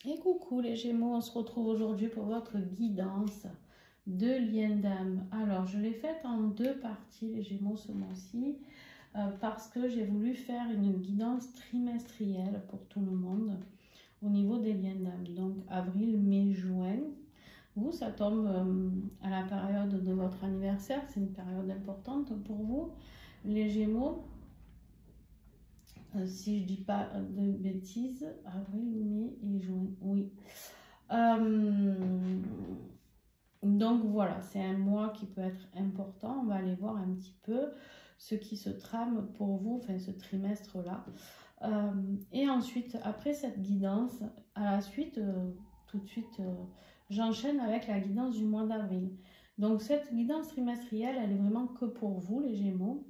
Et coucou les Gémeaux, on se retrouve aujourd'hui pour votre guidance de lien d'âme. Alors, je l'ai faite en deux parties, les Gémeaux, ce mois-ci, parce que j'ai voulu faire une guidance trimestrielle pour tout le monde au niveau des liens d'âme. Donc, avril, mai, juin. Vous, ça tombe à la période de votre anniversaire, c'est une période importante pour vous, les Gémeaux. Si je dis pas de bêtises, avril, mai et juin, oui. Donc voilà, c'est un mois qui peut être important. On va aller voir un petit peu ce qui se trame pour vous, enfin ce trimestre-là. Et ensuite, après cette guidance, à la suite, tout de suite, j'enchaîne avec la guidance du mois d'avril. Donc cette guidance trimestrielle, elle est vraiment que pour vous, les Gémeaux.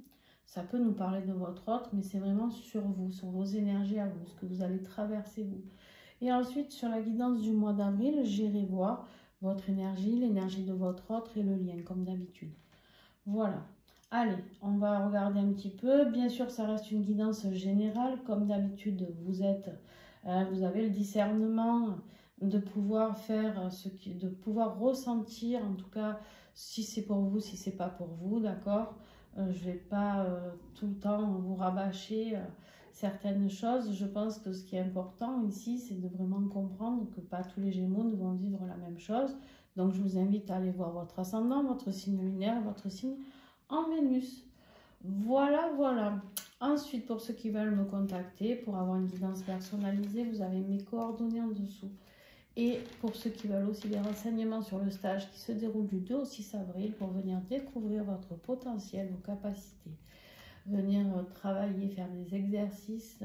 Ça peut nous parler de votre autre, mais c'est vraiment sur vous, sur vos énergies à vous, ce que vous allez traverser vous. Et ensuite, sur la guidance du mois d'avril, j'irai voir votre énergie, l'énergie de votre autre et le lien, comme d'habitude. Voilà. Allez, on va regarder un petit peu. Bien sûr, ça reste une guidance générale. Comme d'habitude, vous avez le discernement de pouvoir faire de pouvoir ressentir, en tout cas, si c'est pour vous, si c'est pas pour vous, d'accord. Je ne vais pas tout le temps vous rabâcher certaines choses. Je pense que ce qui est important ici, c'est de vraiment comprendre que pas tous les Gémeaux ne vont vivre la même chose. Donc, je vous invite à aller voir votre ascendant, votre signe lunaire, votre signe en Vénus. Voilà, voilà. Ensuite, pour ceux qui veulent me contacter, pour avoir une guidance personnalisée, vous avez mes coordonnées en dessous. Et pour ceux qui veulent aussi des renseignements sur le stage qui se déroule du 2 au 6 avril pour venir découvrir votre potentiel, vos capacités, venir travailler, faire des exercices,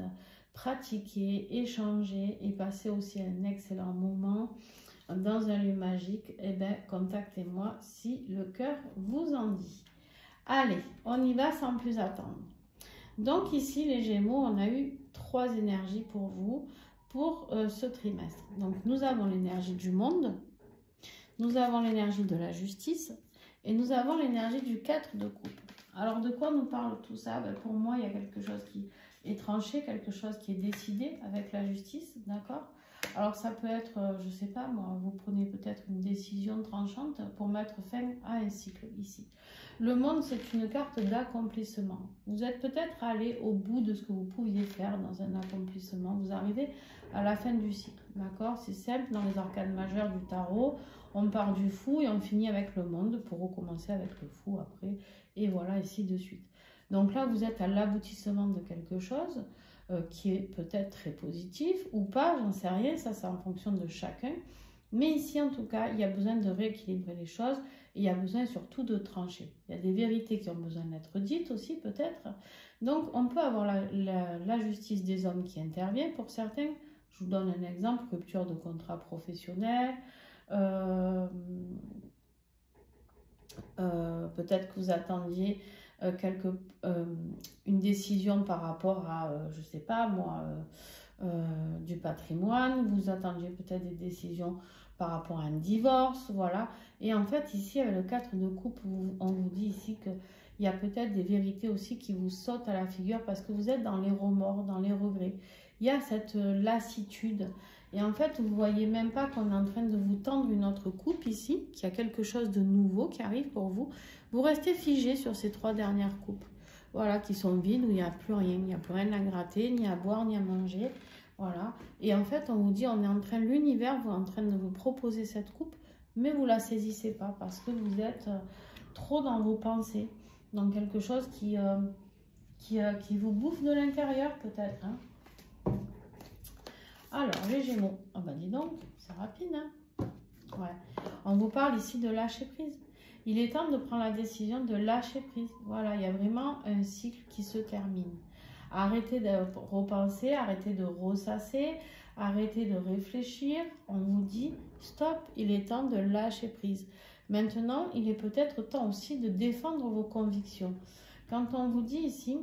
pratiquer, échanger et passer aussi un excellent moment dans un lieu magique, eh bien, contactez-moi si le cœur vous en dit. Allez, on y va sans plus attendre. Donc ici, les Gémeaux, on a eu 3 énergies pour vous pour ce trimestre. Donc nous avons l'énergie du monde, nous avons l'énergie de la justice et nous avons l'énergie du 4 de coupe. Alors de quoi nous parle tout ça? Pour moi, il y a quelque chose qui est tranché, quelque chose qui est décidé avec la justice, d'accord? Alors ça peut être, je ne sais pas moi, vous prenez peut-être une décision tranchante pour mettre fin à un cycle ici. Le monde, c'est une carte d'accomplissement. Vous êtes peut-être allé au bout de ce que vous pouviez faire dans un accomplissement. Vous arrivez à la fin du cycle, d'accord? C'est simple, dans les arcanes majeures du tarot, on part du fou et on finit avec le monde pour recommencer avec le fou après. Et voilà, ainsi de suite. Donc là, vous êtes à l'aboutissement de quelque chose qui est peut-être très positif ou pas, j'en sais rien, ça c'est en fonction de chacun. Mais ici, en tout cas, il y a besoin de rééquilibrer les choses et il y a besoin surtout de trancher. Il y a des vérités qui ont besoin d'être dites aussi, peut-être. Donc, on peut avoir la justice des hommes qui intervient pour certains. Je vous donne un exemple, rupture de contrat professionnel. Peut-être que vous attendiez une décision par rapport à, je ne sais pas moi, du patrimoine, vous attendiez peut-être des décisions par rapport à un divorce, voilà. Et en fait, ici, avec le 4 de coupe, on vous dit ici qu'il y a peut-être des vérités aussi qui vous sautent à la figure parce que vous êtes dans les remords, dans les regrets. Il y a cette lassitude. Et en fait, vous ne voyez même pas qu'on est en train de vous tendre une autre coupe ici, qu'il y a quelque chose de nouveau qui arrive pour vous. Vous restez figé sur ces 3 dernières coupes, voilà, qui sont vides, où il n'y a plus rien. Il n'y a plus rien à gratter, ni à boire, ni à manger. Voilà. Et en fait, on vous dit, on est en train, l'univers vous est en train de vous proposer cette coupe, mais vous ne la saisissez pas parce que vous êtes trop dans vos pensées, dans quelque chose qui vous bouffe de l'intérieur peut-être, hein. Alors, les Gémeaux, ah bah dis donc, c'est rapide, hein. Ouais. On vous parle ici de lâcher prise. Il est temps de prendre la décision de lâcher prise. Voilà, il y a vraiment un cycle qui se termine. Arrêtez de repenser, arrêtez de ressasser, arrêtez de réfléchir. On vous dit, stop, il est temps de lâcher prise. Maintenant, il est peut-être temps aussi de défendre vos convictions. Quand on vous dit ici,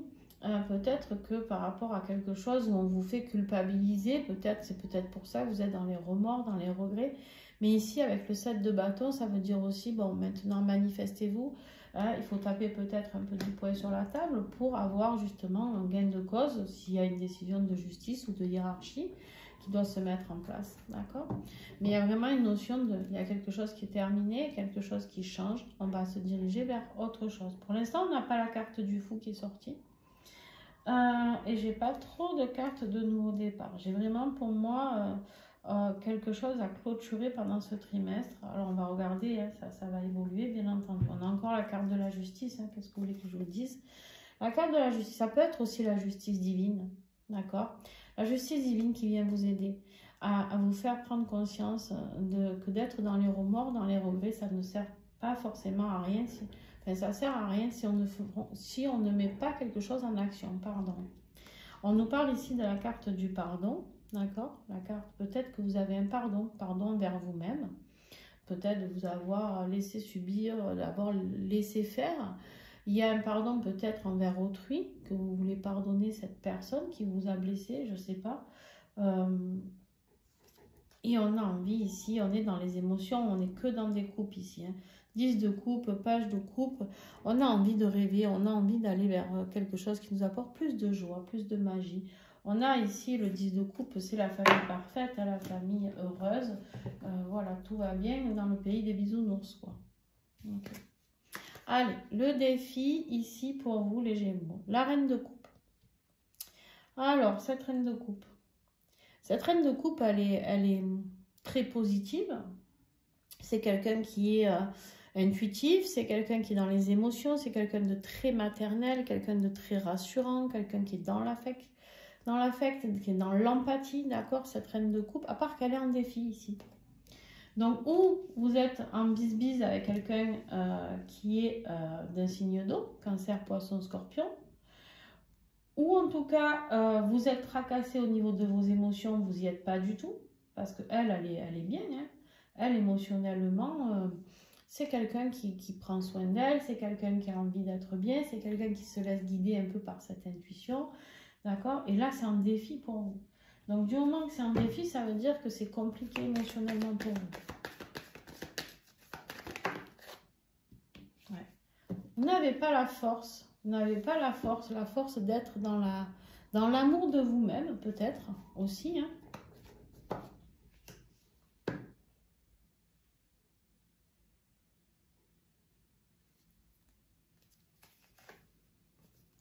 peut-être que par rapport à quelque chose où on vous fait culpabiliser, c'est peut-être pour ça que vous êtes dans les remords, dans les regrets. Mais ici, avec le 7 de bâton, ça veut dire aussi, bon, maintenant manifestez-vous. Hein, il faut taper peut-être un peu du poing sur la table pour avoir justement un gain de cause s'il y a une décision de justice ou de hiérarchie. qui doit se mettre en place, d'accord? Mais il y a vraiment une notion de, il y a quelque chose qui est terminé, quelque chose qui change, on va se diriger vers autre chose. Pour l'instant, on n'a pas la carte du fou qui est sortie. Et j'ai pas trop de cartes de nouveau départ. J'ai vraiment pour moi quelque chose à clôturer pendant ce trimestre. Alors on va regarder, hein, ça va évoluer bien entendu. On a encore la carte de la justice, hein, qu'est-ce que vous voulez que je vous dise? La carte de la justice, ça peut être aussi la justice divine, d'accord? La justice divine qui vient vous aider à vous faire prendre conscience que d'être dans les remords, dans les regrets, ça ne sert pas forcément à rien. Enfin, ça sert à rien si on ne met pas quelque chose en action, pardon. On nous parle ici de la carte du pardon, d'accord? La carte, peut-être que vous avez un pardon vers vous-même. Peut-être de vous avoir laissé subir, d'avoir laissé faire. Il y a un pardon peut-être envers autrui, que vous voulez pardonner cette personne qui vous a blessé, je ne sais pas. Et on a envie ici, on est dans les émotions, on n'est que dans des coupes ici. Hein. 10 de coupe, page de coupe, on a envie de rêver, on a envie d'aller vers quelque chose qui nous apporte plus de joie, plus de magie. On a ici le 10 de coupe, c'est la famille parfaite, la famille heureuse. Voilà, tout va bien dans le pays des bisounours, quoi. Okay. Allez, le défi ici pour vous les Gémeaux, la reine de coupe. Alors, cette reine de coupe. Cette reine de coupe, elle est très positive. C'est quelqu'un qui est intuitif, c'est quelqu'un qui est dans les émotions, c'est quelqu'un de très maternel, quelqu'un de très rassurant, quelqu'un qui est dans l'affect, qui est dans l'empathie, d'accord, cette reine de coupe, à part qu'elle est en défi ici. Donc, ou vous êtes en bise-bise avec quelqu'un qui est d'un signe d'eau, Cancer, Poisson, Scorpion, ou en tout cas, vous êtes tracassé au niveau de vos émotions, vous n'y êtes pas du tout, parce qu'elle, elle est bien, hein. Elle, émotionnellement, c'est quelqu'un qui prend soin d'elle, c'est quelqu'un qui a envie d'être bien, c'est quelqu'un qui se laisse guider un peu par cette intuition, d'accord? Et là, c'est un défi pour vous. Donc, du moment que c'est un défi, ça veut dire que c'est compliqué émotionnellement pour vous. Ouais. Vous n'avez pas la force, la force d'être dans l'amour de vous-même, peut-être, aussi, hein.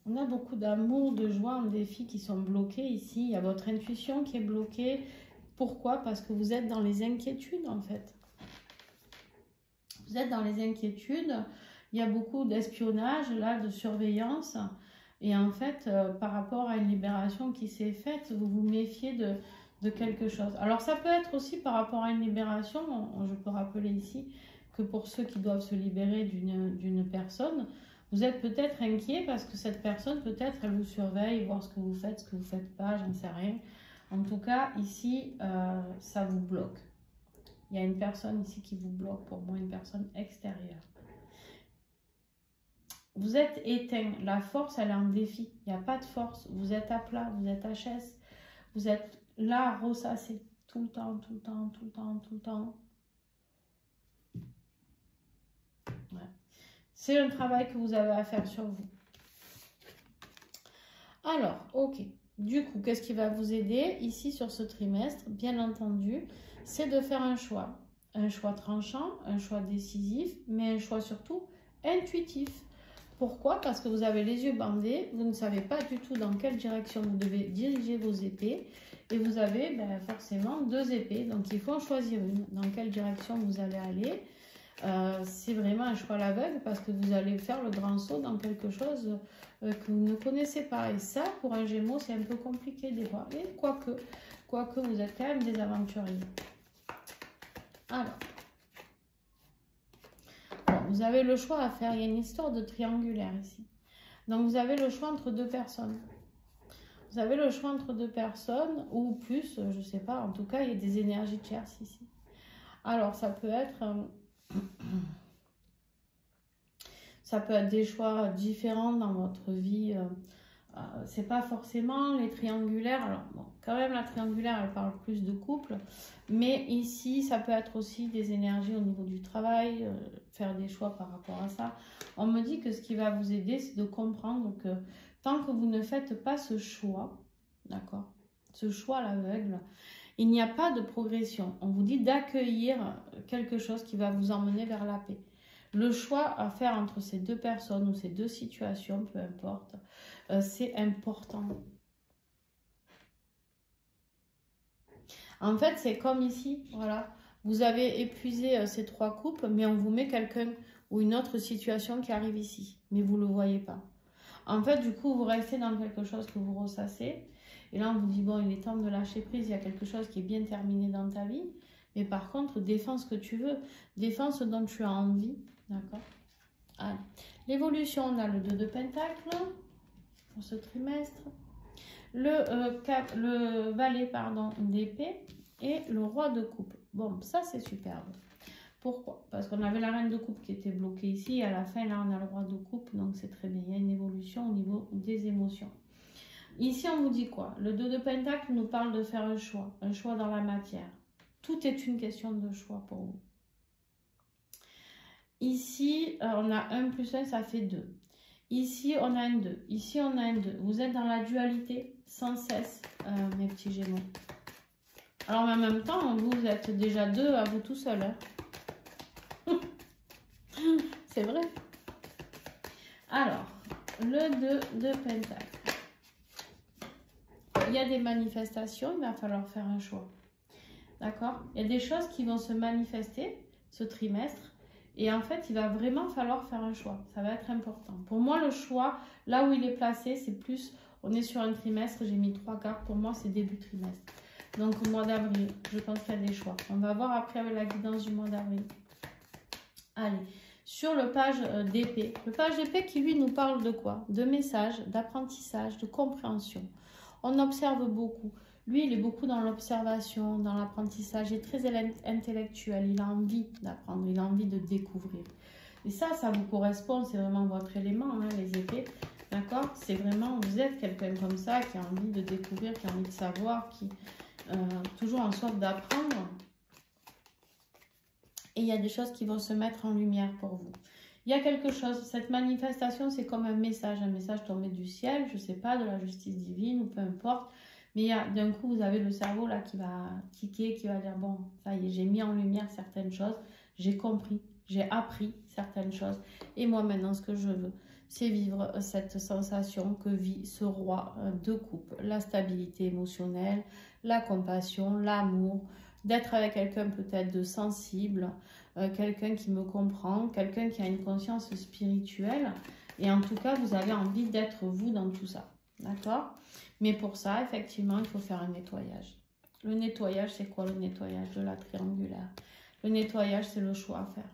On a beaucoup d'amour, de joie en défi qui sont bloqués ici. Il y a votre intuition qui est bloquée. Pourquoi? Parce que vous êtes dans les inquiétudes, en fait. Vous êtes dans les inquiétudes. Il y a beaucoup d'espionnage, là, de surveillance. Et en fait, par rapport à une libération qui s'est faite, vous vous méfiez de quelque chose. Alors, ça peut être aussi par rapport à une libération. Je peux rappeler ici que pour ceux qui doivent se libérer d'une personne, vous êtes peut-être inquiet parce que cette personne, peut-être, elle vous surveille, voir ce que vous faites pas, j'en sais rien. En tout cas, ici, ça vous bloque. Il y a une personne ici qui vous bloque, pour moi, une personne extérieure. Vous êtes éteint. La force, elle est en défi. Il n'y a pas de force. Vous êtes à plat, vous êtes HS. Vous êtes là, ressassé. Tout le temps, tout le temps, tout le temps, tout le temps. Ouais. C'est un travail que vous avez à faire sur vous. Alors, ok. Du coup, qu'est-ce qui va vous aider ici sur ce trimestre? Bien entendu, c'est de faire un choix. Un choix tranchant, un choix décisif, mais un choix surtout intuitif. Pourquoi? Parce que vous avez les yeux bandés, vous ne savez pas du tout dans quelle direction vous devez diriger vos épées. Et vous avez forcément 2 épées, donc il faut en choisir une. Dans quelle direction vous allez aller? C'est vraiment un choix à l'aveugle parce que vous allez faire le grand saut dans quelque chose que vous ne connaissez pas. Et ça, pour un Gémeaux, c'est un peu compliqué des fois. Et quoique vous êtes quand même des aventuriers. Alors, bon, vous avez le choix à faire. Il y a une histoire de triangulaire ici. Donc, vous avez le choix entre 2 personnes. Vous avez le choix entre 2 personnes ou plus, je ne sais pas. En tout cas, il y a des énergies tierces ici. Alors, ça peut être... ça peut être des choix différents dans votre vie. C'est pas forcément les triangulaires. Alors, bon, quand même, la triangulaire, elle parle plus de couple. Mais ici, ça peut être aussi des énergies au niveau du travail, faire des choix par rapport à ça. On me dit que ce qui va vous aider, c'est de comprendre que tant que vous ne faites pas ce choix, d'accord, ce choix à l'aveugle, Il n'y a pas de progression. On vous dit d'accueillir quelque chose qui va vous emmener vers la paix. Le choix à faire entre ces deux personnes ou ces deux situations, peu importe, c'est important. En fait, c'est comme ici, voilà. Vous avez épuisé ces 3 coupes, mais on vous met quelqu'un ou une autre situation qui arrive ici. Mais vous ne le voyez pas. En fait, du coup, vous restez dans quelque chose que vous ressassez. Et là, on vous dit, bon, il est temps de lâcher prise. Il y a quelque chose qui est bien terminé dans ta vie. Mais par contre, défends ce que tu veux. Défends ce dont tu as envie. D'accord? Allez. L'évolution, on a le 2 de Pentacle pour ce trimestre. Le valet, pardon, d'épée et le roi de coupe. Bon, ça, c'est superbe. Pourquoi? Parce qu'on avait la reine de coupe qui était bloquée ici. Et à la fin, là, on a le roi de coupe. Donc, c'est très bien. Il y a une évolution au niveau des émotions. Ici, on vous dit quoi? Le 2 de Pentacle nous parle de faire un choix dans la matière. Tout est une question de choix pour vous. Ici, on a 1 plus 1, ça fait 2. Ici, on a un 2. Ici, on a un 2. Vous êtes dans la dualité sans cesse, mes petits Gémeaux. Alors, mais en même temps, vous êtes déjà 2 à vous tout seul. Hein. C'est vrai. Alors, le 2 de Pentacle. Il y a des manifestations, il va falloir faire un choix. D'accord? Il y a des choses qui vont se manifester ce trimestre. Et en fait, il va vraiment falloir faire un choix. Ça va être important. Pour moi, le choix, là où il est placé, c'est plus... On est sur un trimestre, j'ai mis 3 cartes. Pour moi, c'est début trimestre. Donc, au mois d'avril, je pense qu'il y a des choix. On va voir après avec la guidance du mois d'avril. Allez, sur le page d'épée. Le page d'épée qui, lui, nous parle de quoi? De messages, d'apprentissage, de compréhension. On observe beaucoup. Lui, il est beaucoup dans l'observation, dans l'apprentissage. Il est très intellectuel. Il a envie d'apprendre. Il a envie de découvrir. Et ça vous correspond. C'est vraiment votre élément, hein, les épées. D'accord? C'est vraiment, vous êtes quelqu'un comme ça qui a envie de découvrir, qui a envie de savoir, qui toujours en soif d'apprendre. Et il y a des choses qui vont se mettre en lumière pour vous. Il y a quelque chose, cette manifestation, c'est comme un message tombé du ciel, je ne sais pas, de la justice divine ou peu importe. Mais d'un coup, vous avez le cerveau là qui va tiquer, qui va dire, bon, ça y est, j'ai mis en lumière certaines choses, j'ai compris, j'ai appris certaines choses. Et moi maintenant, ce que je veux, c'est vivre cette sensation que vit ce roi de coupe. La stabilité émotionnelle, la compassion, l'amour, d'être avec quelqu'un peut-être de sensible, quelqu'un qui me comprend, quelqu'un qui a une conscience spirituelle. Et en tout cas, vous avez envie d'être vous dans tout ça. D'accord? Mais pour ça, effectivement, il faut faire un nettoyage. Le nettoyage, c'est quoi le nettoyage de la triangulaire? Le nettoyage, c'est le choix à faire.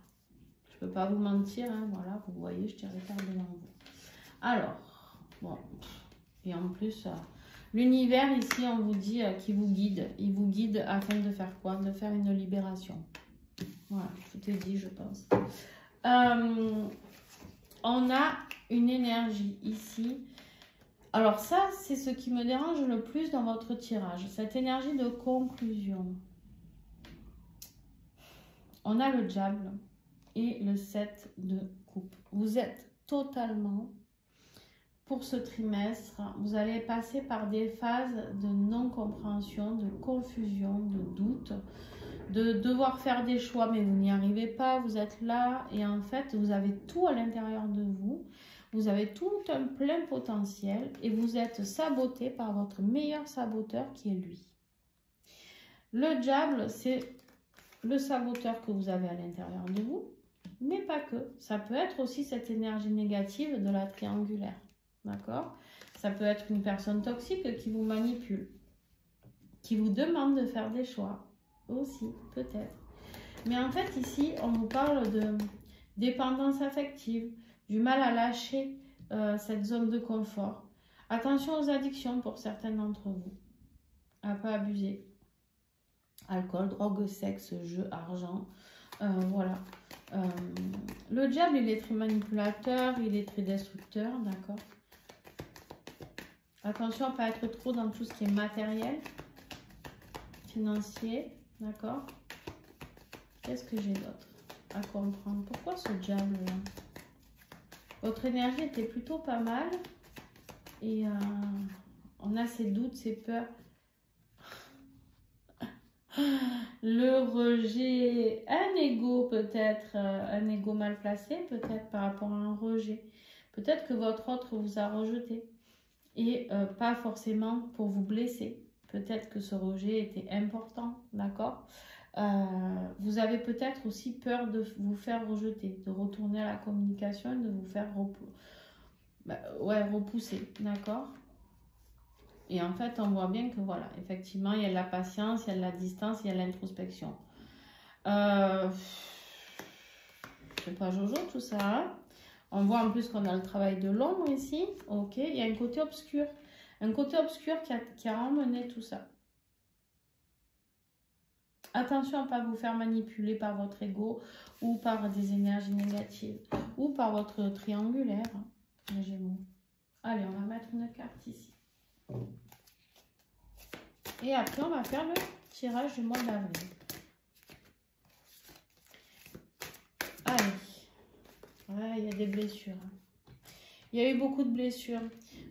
Je ne peux pas vous mentir, hein, voilà, vous voyez, je tire les cartes devant vous. Alors, bon, et en plus, l'univers ici, on vous dit qu'il vous guide. Il vous guide afin de faire quoi? De faire une libération. Voilà, tout est dit, je pense. On a une énergie ici. Alors ça, c'est ce qui me dérange le plus dans votre tirage. Cette énergie de conclusion. On a le diable et le 7 de coupe. Vous êtes totalement, pour ce trimestre, vous allez passer par des phases de non-compréhension, de confusion, de doute, de devoir faire des choix, mais vous n'y arrivez pas, vous êtes là, et en fait, vous avez tout à l'intérieur de vous, vous avez tout un plein potentiel, et vous êtes saboté par votre meilleur saboteur qui est lui. Le diable, c'est le saboteur que vous avez à l'intérieur de vous, mais pas que. Ça peut être aussi cette énergie négative de la triangulaire. D'accord? Ça peut être une personne toxique qui vous manipule, qui vous demande de faire des choix aussi, peut-être. Mais en fait, ici, on vous parle de dépendance affective, du mal à lâcher cette zone de confort. Attention aux addictions pour certains d'entre vous. À ne pas abuser. Alcool, drogue, sexe, jeu, argent. Voilà. Le diable, il est très manipulateur, il est très destructeur, d'accord? Attention à ne pas être trop dans tout ce qui est matériel, financier, d'accord? Qu'est-ce que j'ai d'autre à comprendre? Pourquoi ce diable-là? Votre énergie était plutôt pas mal. Et on a ces doutes, ces peurs. Le rejet, un ego peut-être, un ego mal placé peut-être par rapport à un rejet. Peut-être que votre autre vous a rejeté et pas forcément pour vous blesser. Peut-être que ce rejet était important, d'accord? Vous avez peut-être aussi peur de vous faire rejeter, de retourner à la communication et de vous faire repousser, d'accord? Et en fait, on voit bien que voilà, effectivement, il y a de la patience, il y a de la distance, il y a de l'introspection. C'est pas Jojo tout ça, hein? On voit en plus qu'on a le travail de l'ombre ici. Ok, il y a un côté obscur. Un côté obscur qui a emmené tout ça. Attention à ne pas vous faire manipuler par votre ego ou par des énergies négatives ou par votre triangulaire, les Gémeaux. Allez, on va mettre une carte ici. Et après, on va faire le tirage du mois d'avril. Allez. Ouais, il y a des blessures. Il y a eu beaucoup de blessures.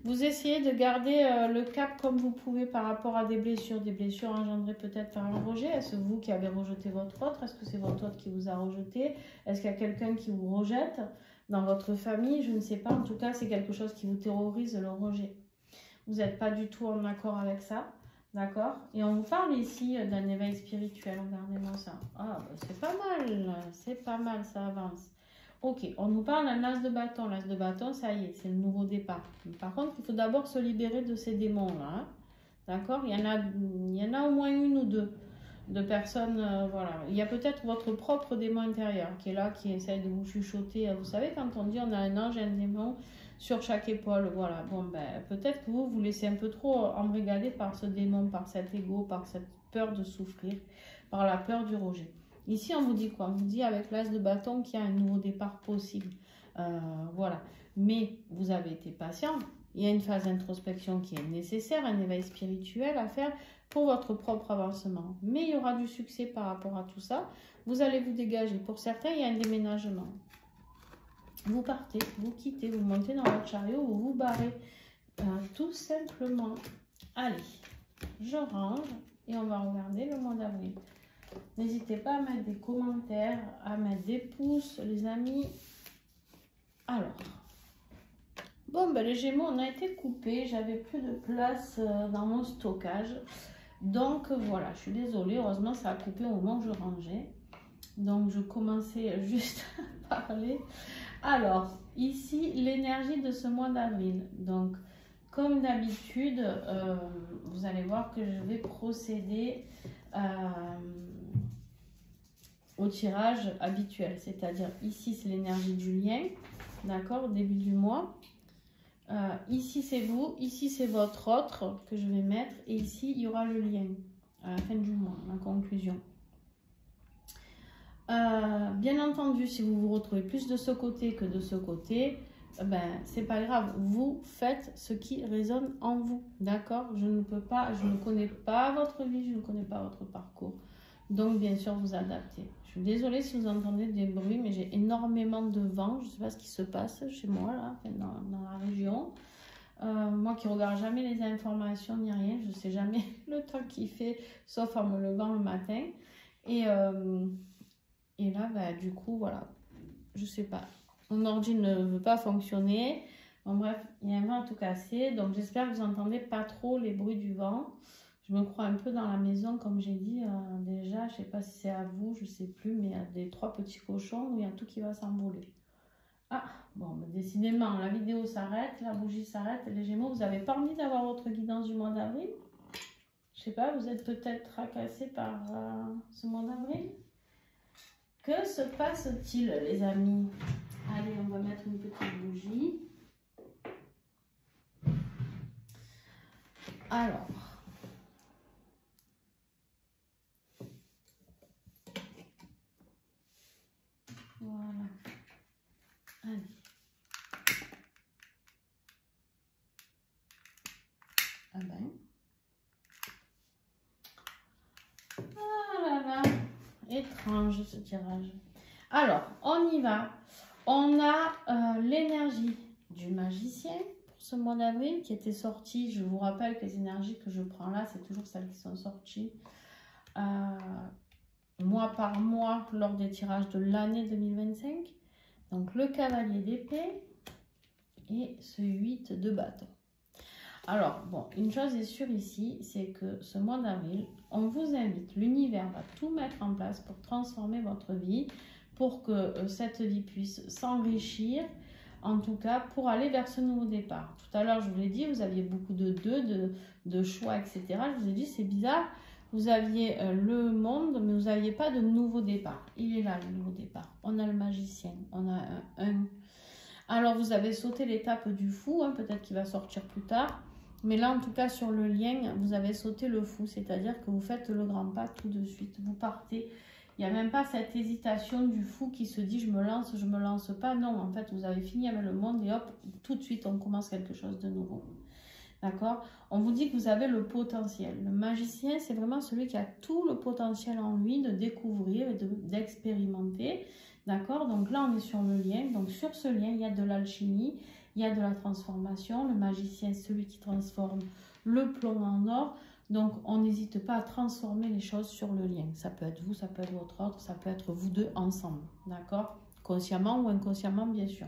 Vous essayez de garder le cap comme vous pouvez par rapport à des blessures. Des blessures engendrées peut-être par un rejet. Est-ce vous qui avez rejeté votre autre? Est-ce que c'est votre autre qui vous a rejeté? Est-ce qu'il y a quelqu'un qui vous rejette dans votre famille? Je ne sais pas. En tout cas, c'est quelque chose qui vous terrorise, le rejet. Vous n'êtes pas du tout en accord avec ça. D'accord? Et on vous parle ici d'un éveil spirituel. Regardez-moi ça. Ah, bah, c'est pas mal. C'est pas mal, ça avance. Ok, on nous parle d'un as de bâton. L'as de bâton, ça y est, c'est le nouveau départ. Par contre, il faut d'abord se libérer de ces démons-là. Hein. D'accord? Il y en a au moins une ou deux de personnes. Voilà. Il y a peut-être votre propre démon intérieur qui est là, qui essaye de vous chuchoter. Vous savez, quand on dit on a un ange et un démon sur chaque épaule, voilà. Bon, ben, peut-être que vous laissez un peu trop embrigader par ce démon, par cet ego, par cette peur de souffrir, par la peur du rejet. Ici, on vous dit quoi? On vous dit avec l'as de bâton qu'il y a un nouveau départ possible. Voilà. Mais vous avez été patient. Il y a une phase d'introspection qui est nécessaire, un éveil spirituel à faire pour votre propre avancement. Mais il y aura du succès par rapport à tout ça. Vous allez vous dégager. Pour certains, il y a un déménagement. Vous partez, vous quittez, vous montez dans votre chariot, vous vous barrez. Tout simplement. Allez, je range et on va regarder le mois d'avril. N'hésitez pas à mettre des commentaires, à mettre des pouces, les amis. Alors, bon, ben, les Gémeaux, on a été coupés. J'avais plus de place dans mon stockage. Donc, voilà, je suis désolée. Heureusement, ça a coupé au moment où je rangeais. Donc, je commençais juste à parler. Alors, ici, l'énergie de ce mois d'avril. Donc, comme d'habitude, vous allez voir que je vais procéder au tirage habituel, c'est-à-dire ici c'est l'énergie du lien, d'accord, au début du mois. Ici c'est vous, ici c'est votre autre que je vais mettre, et ici il y aura le lien à la fin du mois, la conclusion. Bien entendu, si vous vous retrouvez plus de ce côté que de ce côté, ben c'est pas grave, vous faites ce qui résonne en vous, d'accord? Je ne connais pas votre vie, je ne connais pas votre parcours. Donc, bien sûr, vous adaptez. Je suis désolée si vous entendez des bruits, mais j'ai énormément de vent. Je ne sais pas ce qui se passe chez moi, là, dans la région. Moi qui ne regarde jamais les informations ni rien, je ne sais jamais le temps qu'il fait, sauf en me levant le matin. Et là, bah, du coup, voilà, je ne sais pas. Mon ordi ne veut pas fonctionner. Bon, bref, il y a un vent tout cassé. Donc, j'espère que vous n'entendez pas trop les bruits du vent. Je me crois un peu dans la maison, comme j'ai dit déjà. Je ne sais pas si c'est à vous, je ne sais plus, mais il y a des 3 petits cochons où il y a tout qui va s'envoler. Ah, bon, bah, décidément, la vidéo s'arrête, la bougie s'arrête. Les Gémeaux, vous n'avez pas envie d'avoir votre guidance du mois d'avril? Je ne sais pas, vous êtes peut-être tracassés par ce mois d'avril? Que se passe-t-il, les amis? Allez, on va mettre une petite bougie. Alors... Voilà. Allez. Ah ben. Ah là là. Étrange ce tirage. Alors, on y va. On a l'énergie du magicien pour ce mois d'avril qui était sortie. Je vous rappelle que les énergies que je prends là, c'est toujours celles qui sont sorties mois par mois lors des tirages de l'année 2025. Donc le cavalier d'épée et ce 8 de bâton. Alors, bon, une chose est sûre ici, c'est que ce mois d'avril, on vous invite, l'univers va tout mettre en place pour transformer votre vie, pour que cette vie puisse s'enrichir, en tout cas pour aller vers ce nouveau départ. Tout à l'heure, je vous l'ai dit, vous aviez beaucoup de de choix, etc. Je vous ai dit, c'est bizarre, vous aviez le monde, mais vous n'aviez pas de nouveau départ. Il est là, le nouveau départ. On a le magicien, on a un. Alors, vous avez sauté l'étape du fou, hein, peut-être qu'il va sortir plus tard. Mais là, en tout cas, sur le lien, vous avez sauté le fou. C'est-à-dire que vous faites le grand pas tout de suite. Vous partez. Il n'y a même pas cette hésitation du fou qui se dit « je me lance pas ». Non, en fait, vous avez fini avec le monde et hop, tout de suite, on commence quelque chose de nouveau. D'accord? On vous dit que vous avez le potentiel. Le magicien, c'est vraiment celui qui a tout le potentiel en lui de découvrir et d'expérimenter. D'accord? Donc là, on est sur le lien. Donc sur ce lien, il y a de l'alchimie, il y a de la transformation. Le magicien, c'est celui qui transforme le plomb en or. Donc, on n'hésite pas à transformer les choses sur le lien. Ça peut être vous, ça peut être votre autre, ça peut être vous deux ensemble. D'accord? Consciemment ou inconsciemment, bien sûr.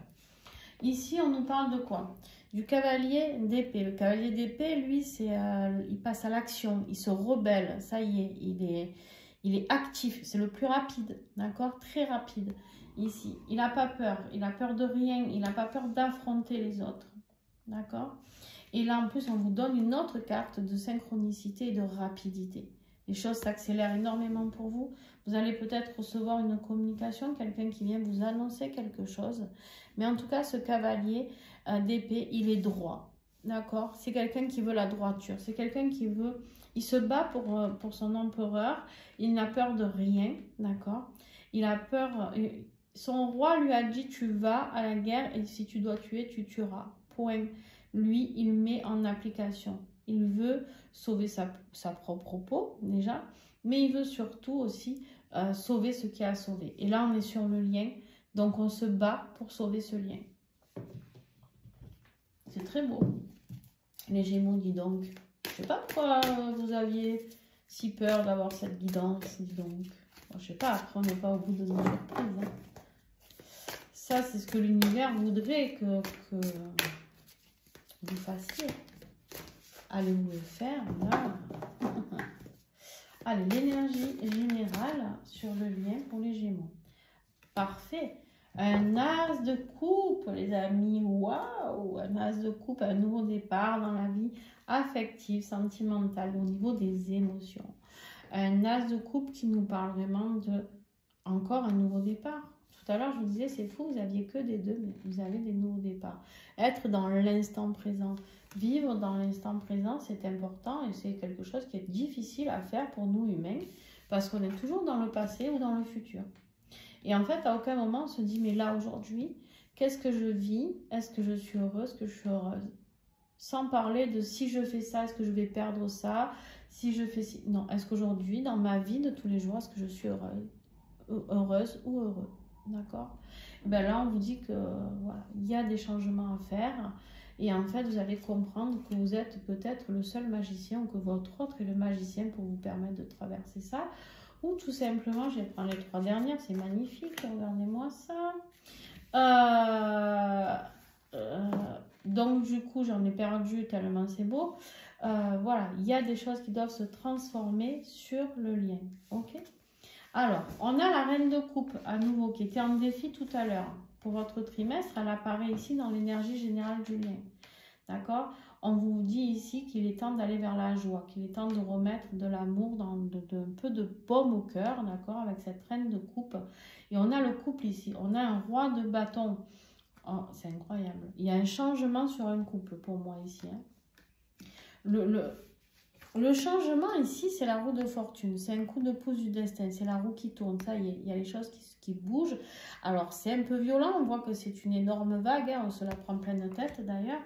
Ici, on nous parle de quoi? Du cavalier d'épée. Le cavalier d'épée, lui, il passe à l'action, il se rebelle. Ça y est, il est actif. C'est le plus rapide. D'accord? Très rapide. Ici, il n'a pas peur. Il n'a peur de rien. Il n'a pas peur d'affronter les autres. D'accord? Et là, en plus, on vous donne une autre carte de synchronicité et de rapidité. Les choses s'accélèrent énormément pour vous. Vous allez peut-être recevoir une communication, quelqu'un qui vient vous annoncer quelque chose. Mais en tout cas, ce cavalier d'épée, il est droit. D'accord? C'est quelqu'un qui veut la droiture. C'est quelqu'un qui veut... Il se bat pour son empereur. Il n'a peur de rien. D'accord? Il a peur... Son roi lui a dit, tu vas à la guerre et si tu dois tuer, tu tueras. Point. Lui, il met en application. Il veut sauver sa propre peau, déjà, mais il veut surtout aussi sauver ce qui a sauvé. Et là, on est sur le lien, donc on se bat pour sauver ce lien. C'est très beau. Les Gémeaux, dis donc. Je ne sais pas pourquoi vous aviez si peur d'avoir cette guidance, dis donc. Bon, je ne sais pas, après, on n'est pas au bout de nos surprises. Hein. Ça, c'est ce que l'univers voudrait que vous fassiez. Allez-vous le faire là? Allez, l'énergie générale sur le lien pour les Gémeaux. Parfait. Un as de coupe, les amis. Waouh! Un as de coupe, un nouveau départ dans la vie affective, sentimentale, au niveau des émotions. Un as de coupe qui nous parle vraiment de encore un nouveau départ. Tout à l'heure, je vous disais, c'est fou, vous n'aviez que des deux, mais vous avez des nouveaux départs. Être dans l'instant présent, vivre dans l'instant présent, c'est important et c'est quelque chose qui est difficile à faire pour nous humains parce qu'on est toujours dans le passé ou dans le futur. Et en fait, à aucun moment, on se dit, mais là, aujourd'hui, qu'est-ce que je vis? Est-ce que je suis heureuse? Est-ce que je suis heureuse? Sans parler de si je fais ça, est-ce que je vais perdre ça? Si je fais ci... Non, est-ce qu'aujourd'hui, dans ma vie de tous les jours, est-ce que je suis heureuse ou heureux? D'accord? Ben là, on vous dit que voilà, il y a des changements à faire. Et en fait, vous allez comprendre que vous êtes peut-être le seul magicien ou que votre autre est le magicien pour vous permettre de traverser ça. Ou tout simplement, je vais prendre les trois dernières, c'est magnifique, regardez-moi ça. Donc du coup, j'en ai perdu tellement c'est beau. Voilà, il y a des choses qui doivent se transformer sur le lien. Ok? Alors, on a la reine de coupe à nouveau qui était en défi tout à l'heure. Pour votre trimestre, elle apparaît ici dans l'énergie générale du lien. D'accord? On vous dit ici qu'il est temps d'aller vers la joie, qu'il est temps de remettre de l'amour, un peu de baume au cœur, d'accord? Avec cette reine de coupe. Et on a le couple ici. On a un roi de bâton. Oh, c'est incroyable. Il y a un changement sur un couple pour moi ici. Hein. Le changement ici, c'est la roue de fortune. C'est un coup de pouce du destin. C'est la roue qui tourne. Ça y est, il y a les choses qui bougent. Alors, c'est un peu violent. On voit que c'est une énorme vague. Hein. On se la prend pleine tête d'ailleurs.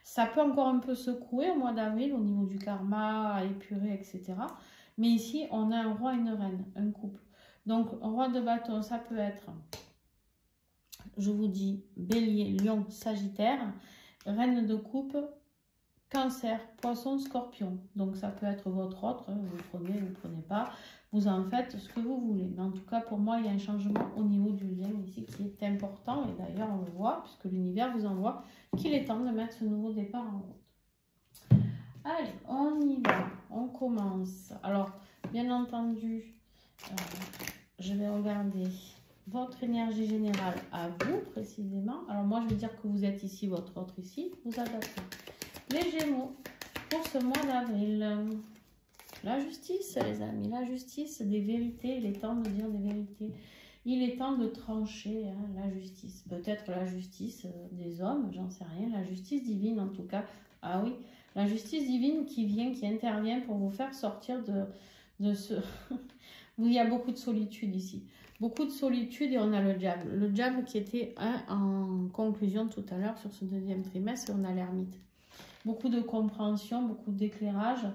Ça peut encore un peu secouer au mois d'avril au niveau du karma, à épurer, etc. Mais ici, on a un roi et une reine, un couple. Donc, roi de bâton, ça peut être, je vous dis, bélier, lion, sagittaire. Reine de coupe, cancer, poisson, scorpion. Donc, ça peut être votre autre. Vous le prenez pas. vous en faites ce que vous voulez. Mais en tout cas, pour moi, il y a un changement au niveau du lien ici qui est important. Et d'ailleurs, on le voit, puisque l'univers vous envoie qu'il est temps de mettre ce nouveau départ en route. Allez, on y va. On commence. Alors, bien entendu, je vais regarder votre énergie générale à vous, précisément. Alors, moi, je vais dire que vous êtes ici, votre autre ici. Vous adaptez. Les Gémeaux, pour ce mois d'avril... La justice, les amis, la justice des vérités, il est temps de dire des vérités. Il est temps de trancher la justice. Peut-être la justice des hommes, j'en sais rien. La justice divine en tout cas. Ah oui, la justice divine qui vient, qui intervient pour vous faire sortir de ce... où il y a beaucoup de solitude ici. Beaucoup de solitude et on a le diable. Le diable qui était en conclusion tout à l'heure sur ce deuxième trimestre et on a l'ermite. Beaucoup de compréhension, beaucoup d'éclairage.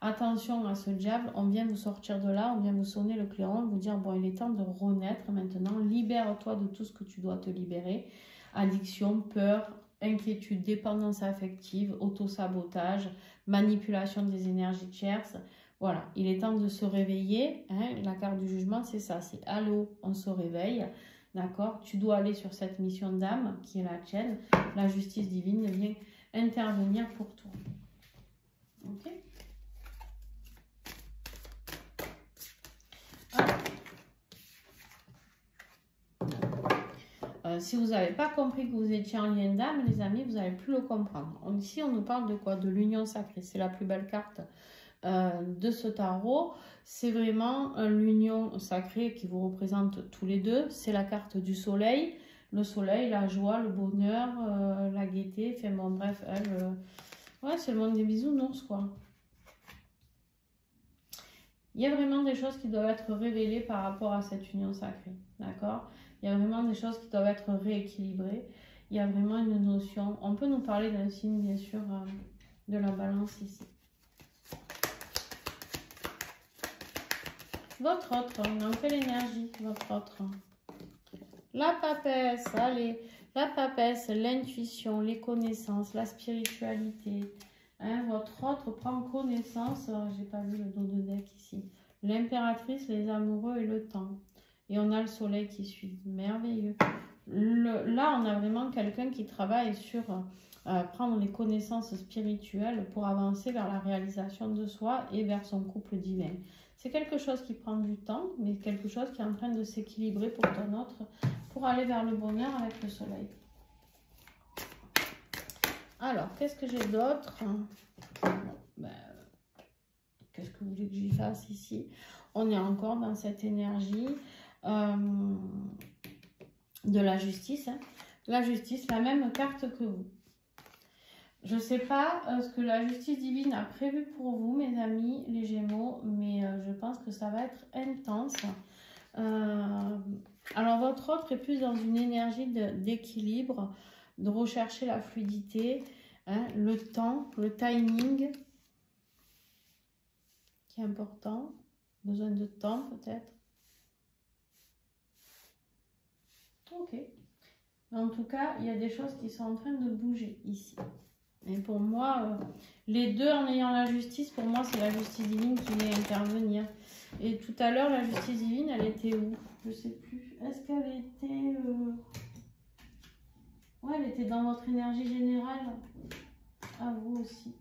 Attention à ce diable, on vient vous sortir de là, on vient vous sonner le clairon, vous dire bon il est temps de renaître maintenant, libère-toi de tout ce que tu dois te libérer, addiction, peur, inquiétude, dépendance affective, autosabotage, manipulation des énergies tierces, voilà, il est temps de se réveiller, la carte du jugement c'est ça, c'est allô, on se réveille, d'accord, tu dois aller sur cette mission d'âme qui est la tienne, la justice divine vient intervenir pour toi, ok. Si vous n'avez pas compris que vous étiez en lien d'âme, les amis, vous n'allez plus le comprendre. Ici, on nous parle de quoi? De l'union sacrée. C'est la plus belle carte de ce tarot. C'est vraiment l'union sacrée qui vous représente tous les deux. C'est la carte du soleil. Le soleil, la joie, le bonheur, la gaieté. Enfin bon, bref, elle... ouais, c'est le monde des bisounours, quoi. Il y a vraiment des choses qui doivent être révélées par rapport à cette union sacrée. D'accord? Il y a vraiment des choses qui doivent être rééquilibrées. Il y a vraiment une notion. On peut nous parler d'un signe, bien sûr, de la balance ici. Votre autre, on en fait l'énergie, votre autre. La papesse, allez. La papesse, l'intuition, les connaissances, la spiritualité. Votre autre prend connaissance. J'ai pas vu le dos de deck ici. L'impératrice, les amoureux et le temps. Et on a le soleil qui suit. Merveilleux. Là, on a vraiment quelqu'un qui travaille sur prendre les connaissances spirituelles pour avancer vers la réalisation de soi et vers son couple divin. C'est quelque chose qui prend du temps, mais quelque chose qui est en train de s'équilibrer pour ton autre, pour aller vers le bonheur avec le soleil. Alors, qu'est-ce que j'ai d'autre? Qu'est-ce que vous voulez que j'y fasse ici? On est encore dans cette énergie de la justice. La justice, la même carte que vous. Je ne sais pas ce que la justice divine a prévu pour vous, mes amis, les Gémeaux, mais je pense que ça va être intense. Alors, votre autre est plus dans une énergie d'équilibre, de rechercher la fluidité, le temps, le timing, qui est important. Besoin de temps, peut-être. Ok. En tout cas, il y a des choses qui sont en train de bouger ici. Et pour moi, les deux en ayant la justice, pour moi, c'est la justice divine qui vient intervenir. Et tout à l'heure, la justice divine, elle était où? Je ne sais plus. Est-ce qu'elle était... Ouais, elle était dans votre énergie générale. À vous aussi.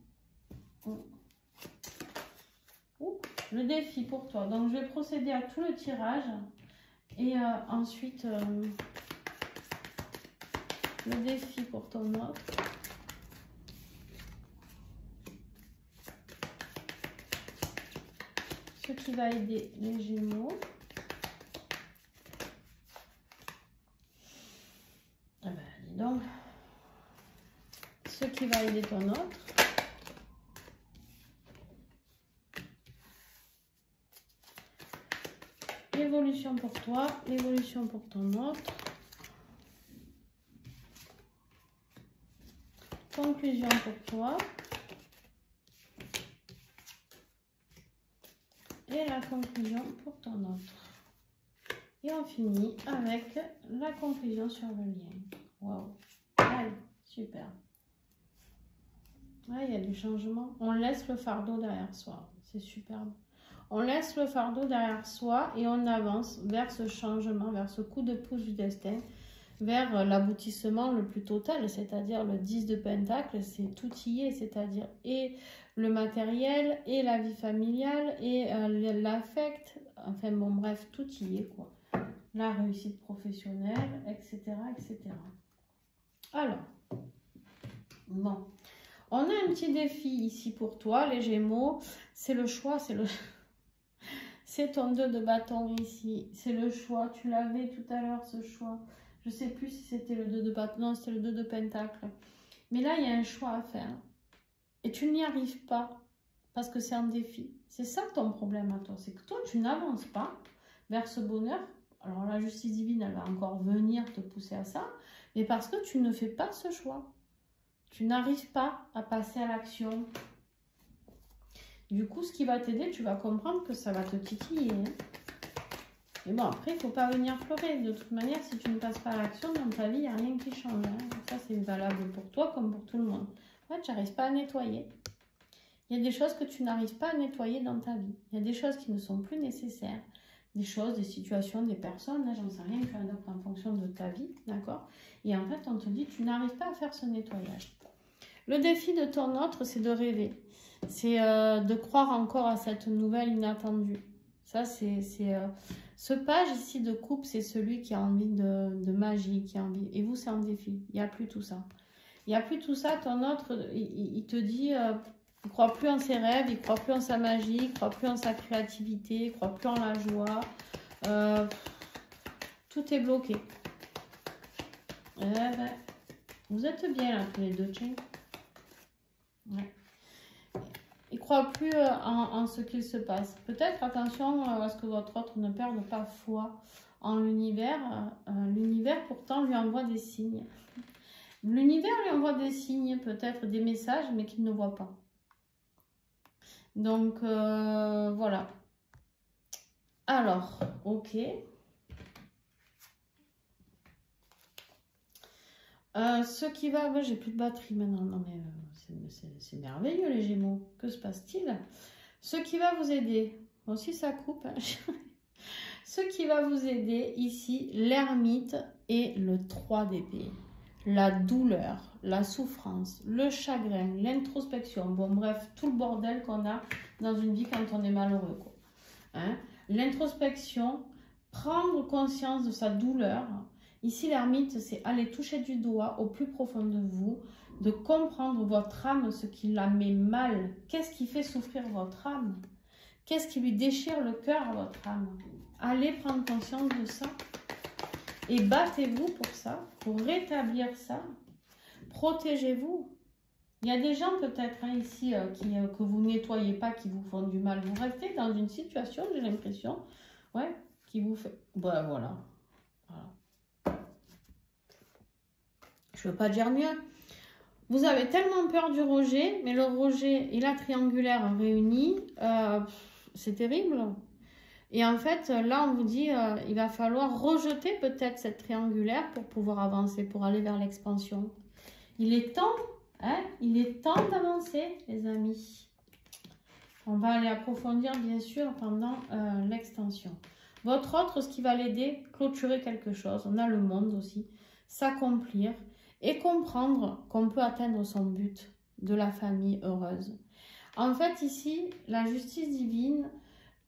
Le défi pour toi. Donc, je vais procéder à tout le tirage. Et ensuite, le défi pour ton autre. Ce qui va aider les Gémeaux. Ah ben, dis donc. Ce qui va aider ton autre. L'évolution pour toi, l'évolution pour ton autre. Conclusion pour toi. Et la conclusion pour ton autre. Et on finit avec la conclusion sur le lien. Waouh! Allez, super. Ouais, il y a du changement. On laisse le fardeau derrière soi. C'est superbe. On laisse le fardeau derrière soi et on avance vers ce changement, vers ce coup de pouce du destin, vers l'aboutissement le plus total, c'est-à-dire le 10 de Pentacle, c'est tout y est, c'est-à-dire et le matériel, et la vie familiale, et l'affect, enfin bon bref, tout y est quoi. La réussite professionnelle, etc., etc. Alors, bon, on a un petit défi ici pour toi, les Gémeaux, c'est le choix, c'est ton 2 de bâton ici, c'est le choix, tu l'avais tout à l'heure ce choix, je sais plus si c'était le 2 de bâton, non c'était le 2 de pentacle, mais là il y a un choix à faire, et tu n'y arrives pas, parce que c'est un défi, c'est ça ton problème à toi, c'est que toi tu n'avances pas vers ce bonheur. Alors la justice divine, elle va encore venir te pousser à ça, mais parce que tu ne fais pas ce choix. Tu n'arrives pas à passer à l'action. Du coup, ce qui va t'aider, tu vas comprendre que ça va te titiller. Hein. Mais bon, après, il ne faut pas venir pleurer. De toute manière, si tu ne passes pas à l'action, dans ta vie, il n'y a rien qui change. Hein. Ça, c'est valable pour toi comme pour tout le monde. Ouais, tu n'arrives pas à nettoyer. Il y a des choses que tu n'arrives pas à nettoyer dans ta vie. Il y a des choses qui ne sont plus nécessaires. Des choses, des situations, des personnes, j'en sais rien, tu adaptes en fonction de ta vie, d'accord? Et en fait, on te dit, tu n'arrives pas à faire ce nettoyage. Le défi de ton autre, c'est de rêver. C'est de croire encore à cette nouvelle inattendue. Ça, c'est ce page ici de coupe, c'est celui qui a envie de magie, qui a envie. Et vous, c'est un défi. Il n'y a plus tout ça. Il n'y a plus tout ça. Ton autre, il te dit... il ne croit plus en ses rêves, il ne croit plus en sa magie, il ne croit plus en sa créativité, il ne croit plus en la joie. Tout est bloqué. Ben, vous êtes bien là, tous les deux, tiens. Ouais. Il ne croit plus en ce qu'il se passe. Peut-être, attention à ce que votre autre ne perde pas foi en l'univers. L'univers, pourtant, lui envoie des signes. L'univers lui envoie des signes, peut-être des messages, mais qu'il ne voit pas. Donc, voilà. Alors, ok. Ce qui va... Ben, j'ai plus de batterie maintenant. Non, mais c'est merveilleux, les Gémeaux. Que se passe-t-il? Ce qui va vous aider... Bon, si ça coupe... Hein. Ce qui va vous aider, ici, l'ermite et le 3 d'épée. La douleur, la souffrance, le chagrin, l'introspection, bon bref, tout le bordel qu'on a dans une vie quand on est malheureux. Hein? L'introspection, prendre conscience de sa douleur. Ici, l'ermite, c'est aller toucher du doigt au plus profond de vous, de comprendre votre âme, ce qui la met mal. Qu'est-ce qui fait souffrir votre âme? Qu'est-ce qui lui déchire le cœur à votre âme? Allez prendre conscience de ça. Et battez-vous pour ça, pour rétablir ça. Protégez-vous. Il y a des gens peut-être hein, ici que vous nettoyez pas, qui vous font du mal. Vous restez dans une situation, j'ai l'impression, ouais, qui vous fait... Ben voilà. Je ne veux pas dire mieux. Vous avez tellement peur du rejet, mais le rejet et la triangulaire réunis, c'est terrible. Et en fait, là, on vous dit, il va falloir rejeter peut-être cette triangulaire pour pouvoir avancer, pour aller vers l'expansion. Il est temps, hein, il est temps d'avancer, les amis. On va aller approfondir, bien sûr, pendant l'extension. Votre autre, ce qui va l'aider, clôturer quelque chose. On a le monde aussi, s'accomplir et comprendre qu'on peut atteindre son but de la famille heureuse. En fait, ici, la justice divine...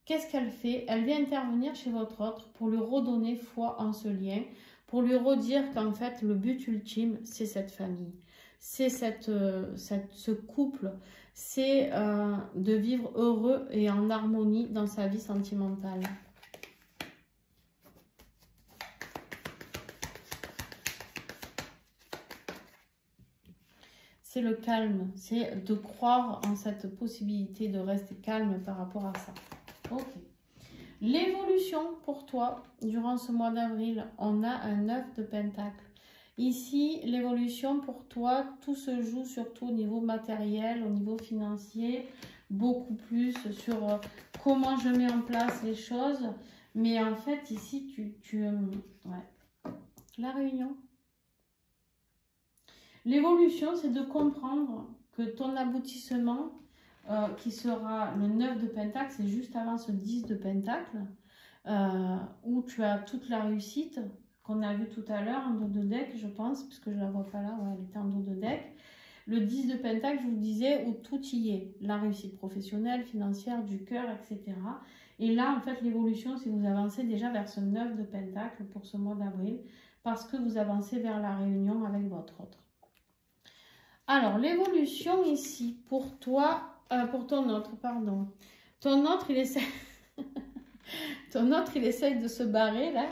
Qu'est-ce qu'elle fait? Elle vient intervenir chez votre autre pour lui redonner foi en ce lien, pour lui redire qu'en fait, le but ultime, c'est cette famille. C'est ce couple, c'est de vivre heureux et en harmonie dans sa vie sentimentale. C'est le calme, c'est de croire en cette possibilité de rester calme par rapport à ça. Ok. L'évolution pour toi, durant ce mois d'avril, on a un 9 de pentacle. Ici, l'évolution pour toi, tout se joue surtout au niveau matériel, au niveau financier, beaucoup plus sur comment je mets en place les choses. Mais en fait, ici, ouais. La réunion. L'évolution, c'est de comprendre que ton aboutissement... qui sera le 9 de Pentacle, c'est juste avant ce 10 de Pentacle, où tu as toute la réussite qu'on a vu tout à l'heure en dos de deck, je pense, puisque je ne la vois pas là, ouais, elle était en dos de deck. Le 10 de Pentacle, je vous disais, où tout y est, la réussite professionnelle, financière, du cœur, etc. Et là, en fait, l'évolution, c'est que vous avancez déjà vers ce 9 de Pentacle pour ce mois d'avril, parce que vous avancez vers la réunion avec votre autre. Alors, l'évolution ici, pour toi, pour ton autre, pardon. Ton autre, il essaie... Ton autre, il essaye de se barrer, là.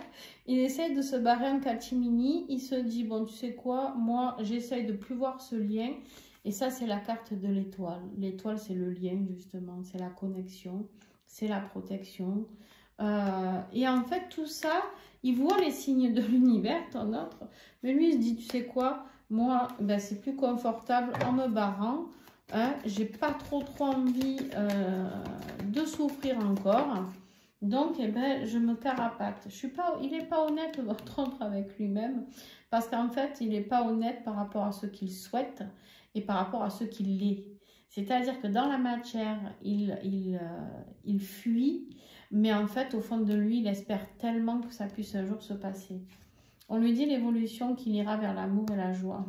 Il essaye de se barrer en catimini. Il se dit, bon, tu sais quoi, moi, j'essaye de plus voir ce lien. Et ça, c'est la carte de l'étoile. L'étoile, c'est le lien, justement. C'est la connexion. C'est la protection. Et en fait, tout ça, il voit les signes de l'univers, ton autre. Mais lui, il se dit, tu sais quoi, moi, ben, c'est plus confortable en me barrant. J'ai pas trop envie de souffrir encore. Donc, eh ben, je me carapate. Il n'est pas honnête, votre autre, avec lui-même. Parce qu'en fait, il n'est pas honnête par rapport à ce qu'il souhaite et par rapport à ce qu'il est. C'est-à-dire que dans la matière, il fuit. Mais en fait, au fond de lui, il espère tellement que ça puisse un jour se passer. On lui dit l'évolution qu'il ira vers l'amour et la joie.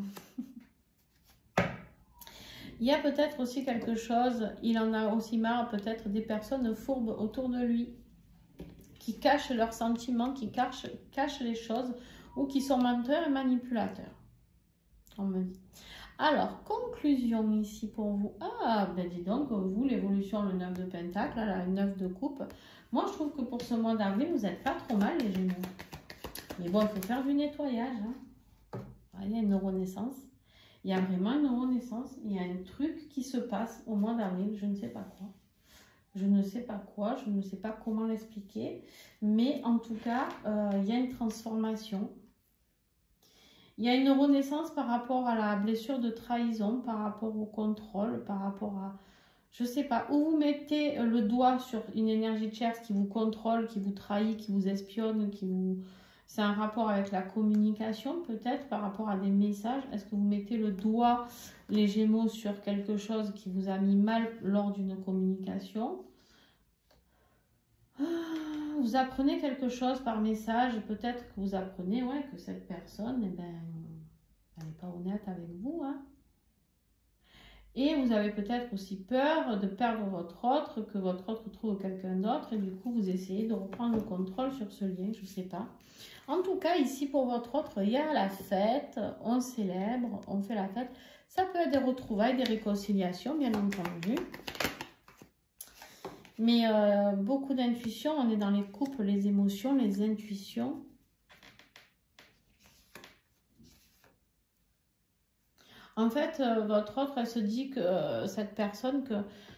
Il y a peut-être aussi quelque chose, il en a aussi marre peut-être des personnes fourbes autour de lui, qui cachent leurs sentiments, qui cachent les choses, ou qui sont menteurs et manipulateurs. On me dit. Alors, conclusion ici pour vous. Ah, ben dis donc, vous, l'évolution, le 9 de Pentacle, là, le 9 de coupe. Moi, je trouve que pour ce mois d'avril, vous n'êtes pas trop mal, les Gémeaux. Mais bon, il faut faire du nettoyage. Hein. Il y a une renaissance. Il y a vraiment une renaissance. Il y a un truc qui se passe au mois d'avril. Je ne sais pas quoi. Je ne sais pas quoi. Je ne sais pas comment l'expliquer. Mais en tout cas, il y a une transformation. Il y a une renaissance par rapport à la blessure de trahison, par rapport au contrôle, par rapport à... Je ne sais pas, où vous mettez le doigt sur une énergie tierce qui vous contrôle, qui vous trahit, qui vous espionne, qui vous... C'est un rapport avec la communication peut-être, par rapport à des messages. Est-ce que vous mettez le doigt, les Gémeaux, sur quelque chose qui vous a mis mal lors d'une communication? Vous apprenez quelque chose par message. Peut-être que vous apprenez que cette personne, eh ben, elle n'est pas honnête avec vous. Hein. Et vous avez peut-être aussi peur de perdre votre autre, que votre autre trouve quelqu'un d'autre. Et du coup, vous essayez de reprendre le contrôle sur ce lien. Je ne sais pas. En tout cas, ici, pour votre autre, il y a la fête, on célèbre, on fait la fête. Ça peut être des retrouvailles, des réconciliations, bien entendu. Mais beaucoup d'intuition, on est dans les couples, les émotions, les intuitions. En fait, votre autre, elle se dit que cette personne, que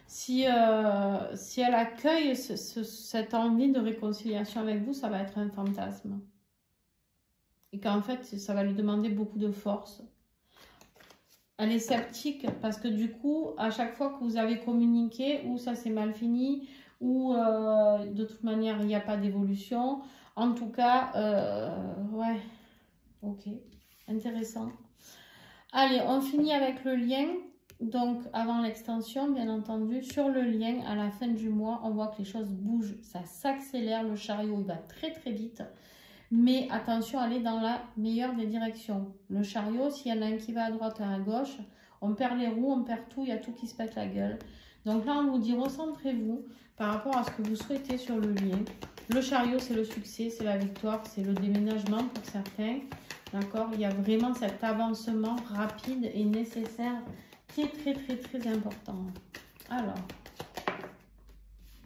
si elle accueille cette envie de réconciliation avec vous, ça va être un fantasme. Et qu'en fait, ça va lui demander beaucoup de force. Elle est sceptique parce que du coup, à chaque fois que vous avez communiqué, ou ça s'est mal fini, ou de toute manière, il n'y a pas d'évolution. En tout cas, ouais, ok, intéressant. Allez, on finit avec le lien. Donc, avant l'extension, bien entendu, sur le lien, à la fin du mois, on voit que les choses bougent, ça s'accélère. Le chariot, il va très très vite. Mais attention, allez dans la meilleure des directions. Le chariot, s'il y en a un qui va à droite et à gauche, on perd les roues, on perd tout, il y a tout qui se pète la gueule. Donc là, on vous dit, recentrez-vous par rapport à ce que vous souhaitez sur le lien. Le chariot, c'est le succès, c'est la victoire, c'est le déménagement pour certains. D'accord? Il y a vraiment cet avancement rapide et nécessaire qui est très, très, très important. Alors,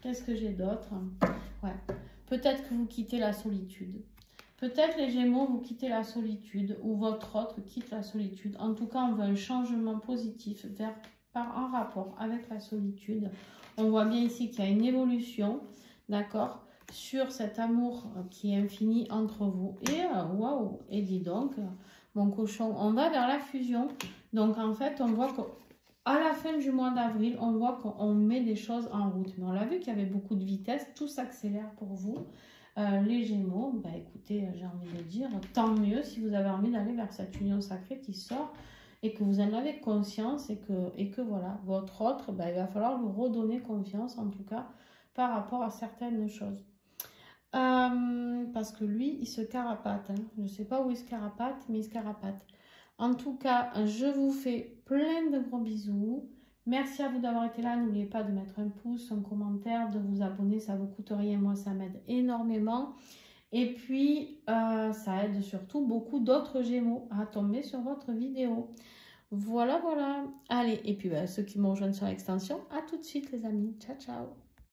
qu'est-ce que j'ai d'autre? Ouais. Peut-être que vous quittez la solitude. Peut-être les Gémeaux, vous quittez la solitude ou votre autre quitte la solitude. En tout cas, on veut un changement positif en rapport avec la solitude. On voit bien ici qu'il y a une évolution, d'accord, sur cet amour qui est infini entre vous. Et waouh, et dis donc, mon cochon, on va vers la fusion. Donc en fait, on voit qu'à la fin du mois d'avril, on voit qu'on met des choses en route. Mais on l'a vu qu'il y avait beaucoup de vitesse, tout s'accélère pour vous. Les Gémeaux, bah écoutez, j'ai envie de dire, tant mieux si vous avez envie d'aller vers cette union sacrée qui sort et que vous en avez conscience et que voilà, votre autre, ben, il va falloir lui redonner confiance en tout cas par rapport à certaines choses. Parce que lui, il se carapate. Hein. Je ne sais pas où il se carapate, mais il se carapate. En tout cas, je vous fais plein de gros bisous. Merci à vous d'avoir été là. N'oubliez pas de mettre un pouce, un commentaire, de vous abonner. Ça ne vous coûte rien. Moi, ça m'aide énormément. Et puis, ça aide surtout beaucoup d'autres Gémeaux à tomber sur votre vidéo. Voilà, voilà. Allez, et puis ceux qui me rejoignent sur l'extension, à tout de suite les amis. Ciao, ciao.